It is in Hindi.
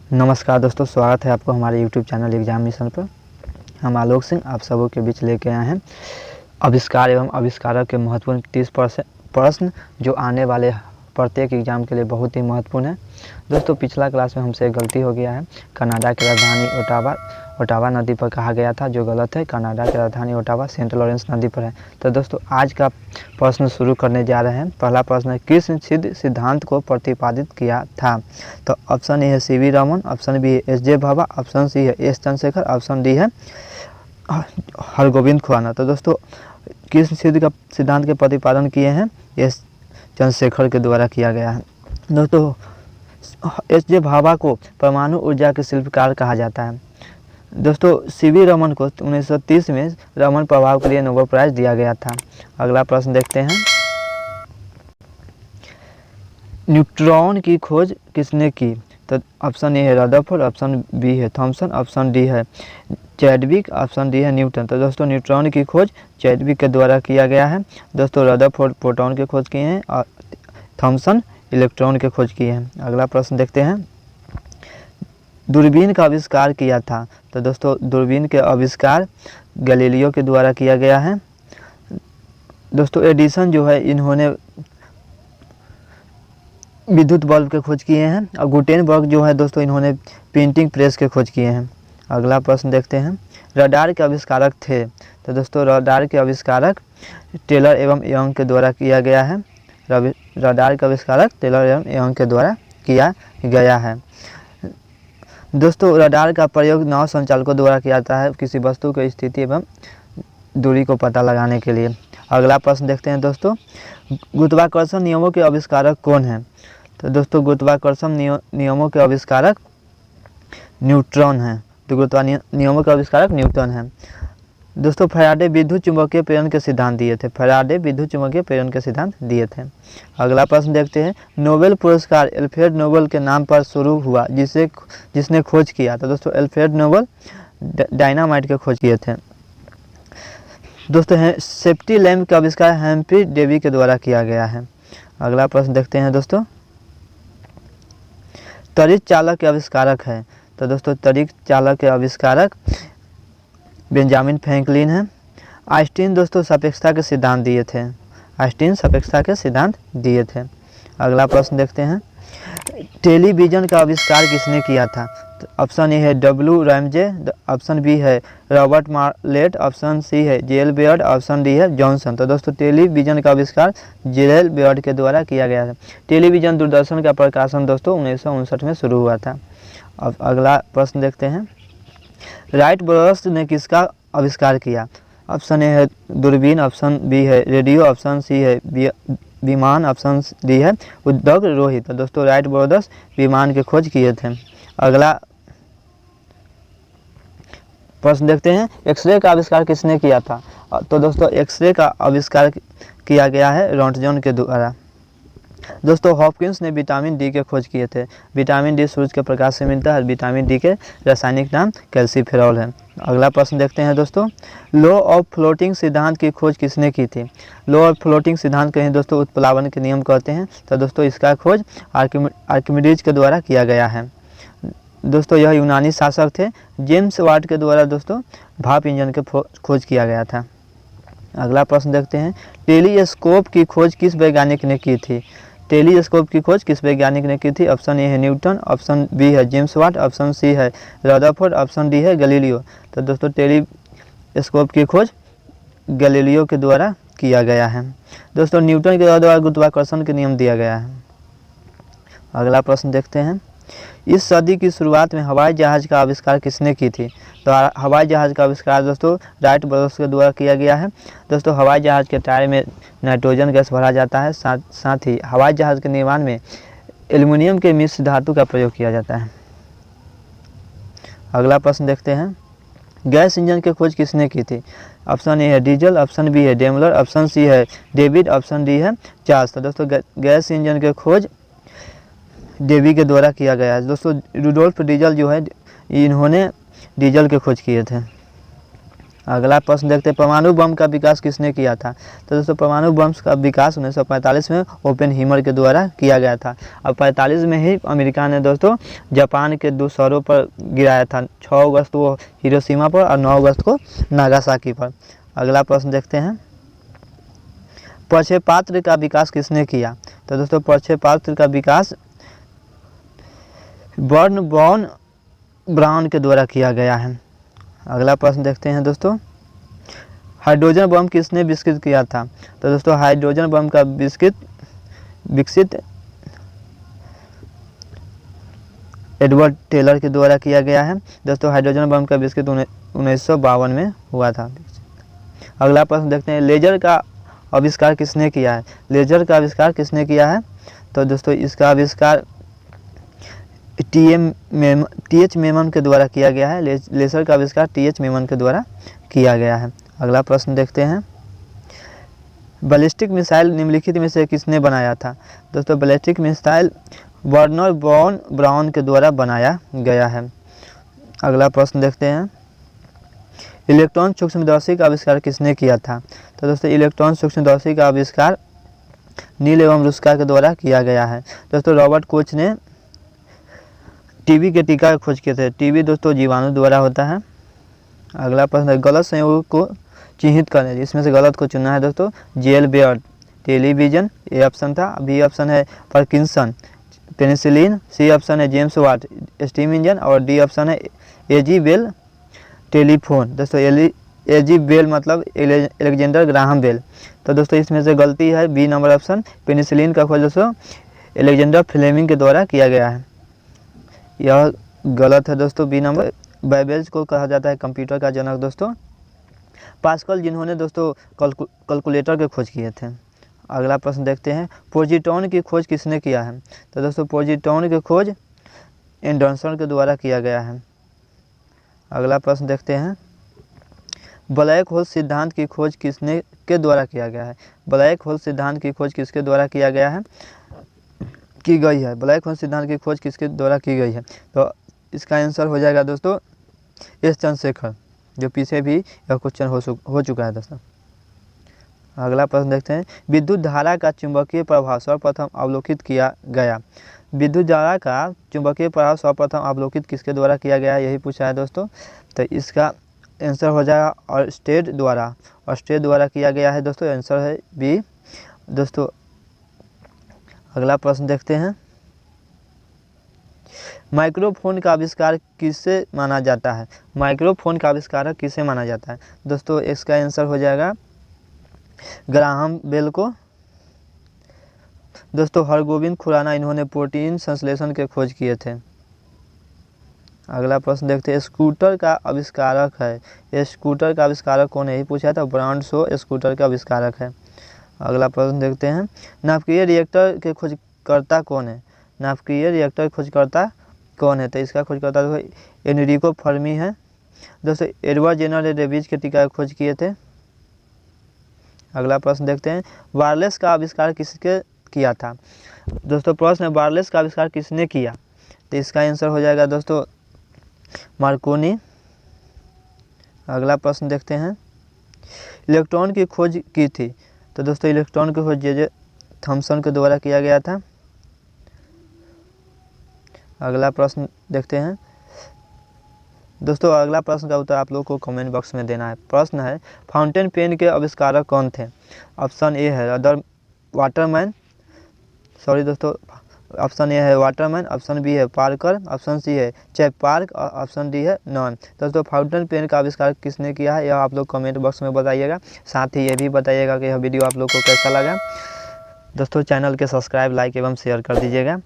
नमस्कार दोस्तों, स्वागत है आपको हमारे YouTube चैनल एग्जाम मिशन पर। हम आलोक सिंह आप सबों के बीच लेके आए हैं आविष्कार एवं आविष्कारक के महत्वपूर्ण 30 प्रश्न जो आने वाले प्रत्येक एग्जाम के लिए बहुत ही महत्वपूर्ण है। दोस्तों, पिछला क्लास में हमसे एक गलती हो गया है। कनाडा की राजधानी ओटावा नदी पर कहा गया था, जो गलत है। कनाडा की राजधानी ओटावा सेंट लॉरेंस नदी पर है। तो दोस्तों, आज का प्रश्न शुरू करने जा रहे हैं। पहला प्रश्न है, किस सिद्धांत को प्रतिपादित किया था? तो ऑप्शन ए है सीवी रमन, ऑप्शन बी है एस.जे. भाभा, ऑप्शन सी है एस चंद्रशेखर, ऑप्शन डी है हरगोविंद खुराना। तो दोस्तों, किस सिद्धांत के प्रतिपादन किए हैं? एस चंद्रशेखर के द्वारा किया गया है। दोस्तों, एस.जे. भाभा को परमाणु ऊर्जा के शिल्पकार कहा जाता है। दोस्तों, सीवी रमन को 1930 में रमन प्रभाव के लिए नोबेल प्राइज दिया गया था। अगला प्रश्न देखते हैं, न्यूट्रॉन की खोज किसने की? तो ऑप्शन ए है रदरफोर्ड, ऑप्शन बी है थॉमसन, ऑप्शन डी है चैडविक, ऑप्शन डी है न्यूटन। तो दोस्तों, न्यूट्रॉन की खोज चैडविक के द्वारा किया गया है। दोस्तों, रदरफोर्ड प्रोटॉन की खोज किए हैं और थॉमसन इलेक्ट्रॉन की खोज किए हैं। अगला प्रश्न देखते हैं, दूरबीन का आविष्कार किया था? तो दोस्तों, दूरबीन के आविष्कार गैलीलियो के द्वारा किया गया है। दोस्तों, एडिसन जो है इन्होंने विद्युत बल्ब के खोज किए हैं और गुटेनबर्ग जो है दोस्तों इन्होंने प्रिंटिंग प्रेस के खोज किए हैं। अगला प्रश्न देखते हैं, रडार के आविष्कारक थे? तो दोस्तों, रडार के आविष्कारक टेलर एवं यंग के द्वारा किया गया है। रडार का आविष्कारक टेलर एवं यंग के द्वारा किया गया है। दोस्तों, रडार का प्रयोग नाव संचालकों द्वारा किया जाता है किसी वस्तु की स्थिति एवं दूरी को पता लगाने के लिए। अगला प्रश्न देखते हैं दोस्तों, गुरुत्वाकर्षण नियमों के आविष्कारक कौन हैं? तो दोस्तों, गुरुत्वाकर्षण नियमों के आविष्कारक न्यूट्रॉन हैं। तो नियमों के आविष्कारक न्यूटन हैं। दोस्तों, फैराडे विद्युत चुंबकीय प्रेरण के सिद्धांत दिए थे। फैराडे विद्युत चुंबकीय प्रेरण के सिद्धांत दिए थे। अगला प्रश्न देखते हैं, नोबेल पुरस्कार अल्फ्रेड नोबेल के नाम पर शुरू हुआ जिसने खोज किया? तो दोस्तों, अल्फ्रेड नोबेल डायनामाइट के खोज किए थे। दोस्तों, सेफ्टी लैम्प का आविष्कार हम्फ्री डेवी के द्वारा किया गया है। अगला प्रश्न देखते हैं दोस्तों, त्वरित चालक के आविष्कारक है? तो दोस्तों, त्वरित चालक के आविष्कारक बेंजामिन फ्रैंकलिन है। आइंस्टीन दोस्तों सापेक्षता के सिद्धांत दिए थे। आइंस्टीन सापेक्षता के सिद्धांत दिए थे। अगला प्रश्न देखते हैं, टेलीविजन का आविष्कार किसने किया था? तो ऑप्शन ए है डब्ल्यू रैमजे, ऑप्शन बी है रॉबर्ट मार्लेट, ऑप्शन सी है जेल बेयर्ड, ऑप्शन डी है जॉनसन। तो दोस्तों, टेलीविजन का आविष्कार जेल बेयर्ड के द्वारा किया गया था। टेलीविजन दूरदर्शन का प्रकाशन दोस्तों 1959 में शुरू हुआ था। अब अगला प्रश्न देखते हैं, राइट ब्रदर्स ने किसका आविष्कार किया? ऑप्शन ए है दूरबीन, ऑप्शन बी है रेडियो, ऑप्शन सी है विमान, ऑप्शन डी है उद्योग रोहित। तो दोस्तों, राइट ब्रदर्स विमान की खोज किए थे। अगला प्रश्न देखते हैं, एक्सरे का आविष्कार किसने किया था? तो दोस्तों, एक्सरे का आविष्कार किया गया है रॉन्टजन के द्वारा। दोस्तों, हॉपकिंस ने विटामिन डी के खोज किए थे। विटामिन डी सूरज के प्रकाश से मिलता है। विटामिन डी के रासायनिक नाम कैल्सीफेरॉल है। अगला प्रश्न देखते हैं दोस्तों, लॉ ऑफ फ्लोटिंग सिद्धांत की खोज किसने की थी? लॉ ऑफ फ्लोटिंग सिद्धांत कहें दोस्तों उत्प्लावन के नियम कहते हैं। तो दोस्तों, इसका खोज आर्किमिडीज के द्वारा किया गया है। दोस्तों, यह यूनानी शासक थे। जेम्स वाट के द्वारा दोस्तों भाप इंजन के खोज किया गया था। अगला प्रश्न देखते हैं, टेलीस्कोप की खोज किस वैज्ञानिक ने की थी? टेलीस्कोप की खोज किस वैज्ञानिक ने की थी? ऑप्शन ए है न्यूटन, ऑप्शन बी है जेम्स वाट, ऑप्शन सी है रदरफोर्ड, ऑप्शन डी है गैलीलियो। तो दोस्तों, टेलीस्कोप की खोज गैलीलियो के द्वारा किया गया है। दोस्तों, न्यूटन के द्वारा गुरुत्वाकर्षण के नियम दिया गया है। अगला प्रश्न देखते हैं, इस सदी की शुरुआत में हवाई जहाज़ का आविष्कार किसने की थी? तो हवाई जहाज़ का आविष्कार दोस्तों राइट ब्रदर्स के द्वारा किया गया है। दोस्तों, हवाई जहाज़ के टायर में नाइट्रोजन गैस भरा जाता है। साथ ही हवाई जहाज़ के निर्माण में एल्युमिनियम के मिश्र धातु का प्रयोग किया जाता है। अगला प्रश्न देखते हैं, गैस इंजन की खोज किसने की थी? ऑप्शन ए है डीजल, ऑप्शन बी है डेमलर, ऑप्शन सी है डेविड, ऑप्शन डी है चार्ल्स। तो दोस्तों, गैस इंजन की खोज डेवी के द्वारा किया गया है। दोस्तों, रुडोल्फ डीजल जो है इन्होंने डीजल के खोज किए थे। अगला प्रश्न देखते हैं, परमाणु बम का विकास किसने किया था। तो दोस्तों परमाणु बम का विकास 1945 में ओपेनहीमर के द्वारा किया गया था। और 45 में ही अमेरिका ने दोस्तों जापान के 2 शहरों पर गिराया था। 6 अगस्त को हिरोशिमा पर और 9 अगस्त को नागासाकी पर। अगला प्रश्न देखते हैं, प्रक्षेपास्त्र का विकास किसने किया। तो दोस्तों प्रक्षेपास्त्र का विकास बर्न बॉन ब्राउन के द्वारा किया गया है। अगला प्रश्न देखते हैं दोस्तों, हाइड्रोजन बम किसने विकसित किया था। तो दोस्तों हाइड्रोजन बम का विकसित एडवर्ड टेलर के द्वारा किया गया है। दोस्तों हाइड्रोजन बम का विकसित 1952 में हुआ था। अगला प्रश्न देखते हैं, लेजर का आविष्कार किसने किया है। लेजर का आविष्कार किसने किया है। तो दोस्तों इसका आविष्कार टी.एच. मेमन के द्वारा किया गया है। लेजर का आविष्कार टी.एच. मेमन के द्वारा किया गया है। अगला प्रश्न देखते हैं, बैलिस्टिक मिसाइल निम्नलिखित में से किसने बनाया था। दोस्तों ballistic missile Wernher von Braun के द्वारा बनाया गया है। अगला प्रश्न देखते हैं, इलेक्ट्रॉन सूक्ष्मदर्शी का आविष्कार किसने किया था। तो दोस्तों इलेक्ट्रॉन सूक्ष्मदर्शी का आविष्कार नील एवं रुस्का के द्वारा किया गया है। दोस्तों रॉबर्ट कोच ने टीबी के टीका की खोज किए थे। टीबी दोस्तों जीवाणु द्वारा होता है। अगला प्रश्न है, गलत संयोग को चिन्हित करें। इसमें से गलत को चुनना है दोस्तों, जेल बेयर टेलीविजन, ए ऑप्शन था। बी ऑप्शन है पार्किंसन पेनिसिलिन, सी ऑप्शन है जेम्स वाट स्टीम इंजन और डी ऑप्शन है एजी बेल टेलीफोन। दोस्तों एजी बेल मतलब एलेक्जेंडर ग्राहम बेल। तो दोस्तों इसमें से गलती है बी नंबर ऑप्शन, पेनिसिलिन का खोज दोस्तों एलेक्जेंडर फ्लेमिंग के द्वारा किया गया है। यह गलत है दोस्तों, बी नंबर। बैबेज को कहा जाता है कंप्यूटर का जनक दोस्तों पास्कल, जिन्होंने दोस्तों कैलकुलेटर के खोज किए थे। अगला प्रश्न देखते हैं, पोजिट्रॉन की खोज किसने किया है। तो दोस्तों पोजिट्रॉन की खोज एंडरसन के द्वारा किया गया है। अगला प्रश्न देखते हैं, ब्लैक होल सिद्धांत की खोज के द्वारा किया गया है। ब्लैक होल सिद्धांत की खोज किसके द्वारा किया गया है, की गई है। ब्लैक होल सिद्धांत की खोज किसके द्वारा की गई है। तो इसका आंसर हो जाएगा दोस्तों एस चंद्रशेखर, जो पीछे भी यह क्वेश्चन हो चुका है दोस्तों। अगला प्रश्न देखते हैं, विद्युत धारा का चुंबकीय प्रभाव सर्वप्रथम अवलोकित किया गया। विद्युत धारा का चुंबकीय प्रभाव सर्वप्रथम अवलोकित किसके द्वारा किया गया, यही पूछा है दोस्तों। तो इसका आंसर हो जाएगा ऑर्स्टेड द्वारा किया गया है दोस्तों। आंसर है बी दोस्तों। अगला प्रश्न देखते हैं, माइक्रोफोन का आविष्कार किसे माना जाता है। माइक्रोफोन का आविष्कारक किसे माना जाता है। दोस्तों इसका आंसर हो जाएगा ग्राहम बेल को। दोस्तों हरगोविंद खुराना, इन्होंने प्रोटीन संश्लेषण के खोज किए थे। अगला प्रश्न देखते हैं, स्कूटर का आविष्कारक है। ये स्कूटर का आविष्कारक कौन है, यही पूछा था। ब्रांडो स्कूटर का आविष्कारक है। अगला प्रश्न देखते हैं, नाभिकीय रिएक्टर के खोजकर्ता कौन है। नाभिकीय रिएक्टर खोजकर्ता कौन है। तो इसका खोजकर्ता एनरिको फर्मी है। दोस्तों एडवर्ड जेनर ने रेबीज के टीका की खोज किए थे। अगला प्रश्न देखते हैं, वायरलेस का आविष्कार किसके किया था। दोस्तों प्रश्न है वायरलेस का आविष्कार किसने किया। तो इसका आंसर हो जाएगा दोस्तों मार्कोनी। अगला प्रश्न देखते हैं, इलेक्ट्रॉन की खोज की थी। तो दोस्तों इलेक्ट्रॉन की खोज जे थॉमसन के द्वारा किया गया था। अगला प्रश्न देखते हैं दोस्तों, अगला प्रश्न का उत्तर आप लोगों को कमेंट बॉक्स में देना है। प्रश्न है, फाउंटेन पेन के आविष्कारक कौन थे। ऑप्शन ए है वाटरमैन, सॉरी दोस्तों, ऑप्शन ए है वाटरमैन, ऑप्शन बी है पार्कर, ऑप्शन सी है चैपमार्क और ऑप्शन डी है नॉन। दोस्तों फाउंटेन पेन का आविष्कार किसने किया है, यह आप लोग कमेंट बॉक्स में बताइएगा। साथ ही ये भी बताइएगा कि यह वीडियो आप लोग को कैसा लगा। दोस्तों चैनल के सब्सक्राइब, लाइक एवं शेयर कर दीजिएगा।